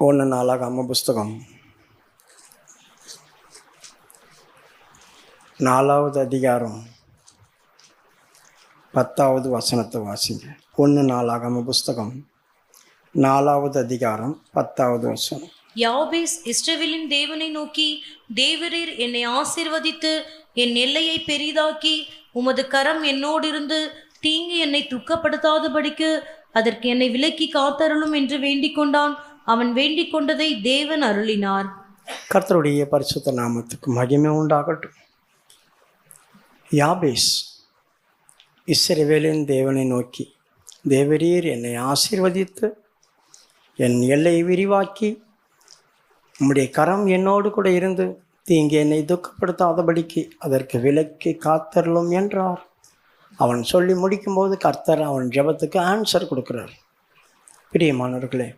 1 நாளாகம புஸ்தகம் 4வது அதிகாரம் 10வது வசனத்தை வாசிங்க. 1 நாளாகம புஸ்தகம் 4வது அதிகாரம் 10வது வசனம். யாபேஸ் இஸ்ரவேலின் தேவனை நோக்கி, தேவரீர் என்னை ஆசீர்வதித்து என் எல்லையை பெரிதாக்கி உமது கரம் என்னோடு இருந்து தீங்கு என்னை துக்கப்படுத்தாதபடிக்கு அதற்கு என்னை விலக்கி காத்தருளும் என்று வேண்டிக் கொண்டான். அவன் வேண்டிக் கொண்டதை தேவன் அருளினார். கர்த்தருடைய பரிசுத்த நாமத்துக்கு மகிமை உண்டாகட்டும். யாபேஸ் இஸ்ரவேலின் தேவனை நோக்கி, தேவரீர் என்னை ஆசீர்வதித்து என் எல்லையை விரிவாக்கி உம்முடைய கரம் என்னோடு கூட இருந்து தீங்கு என்னை துக்கப்படுத்தாதபடிக்கு அதற்கு விலக்கி காத்தருளும் என்றார். அவன் சொல்லி முடிக்கும்போது கர்த்தர் அவன் ஜெபத்துக்கு ஆன்சர் கொடுக்கிறார். பிரியமானவர்களே,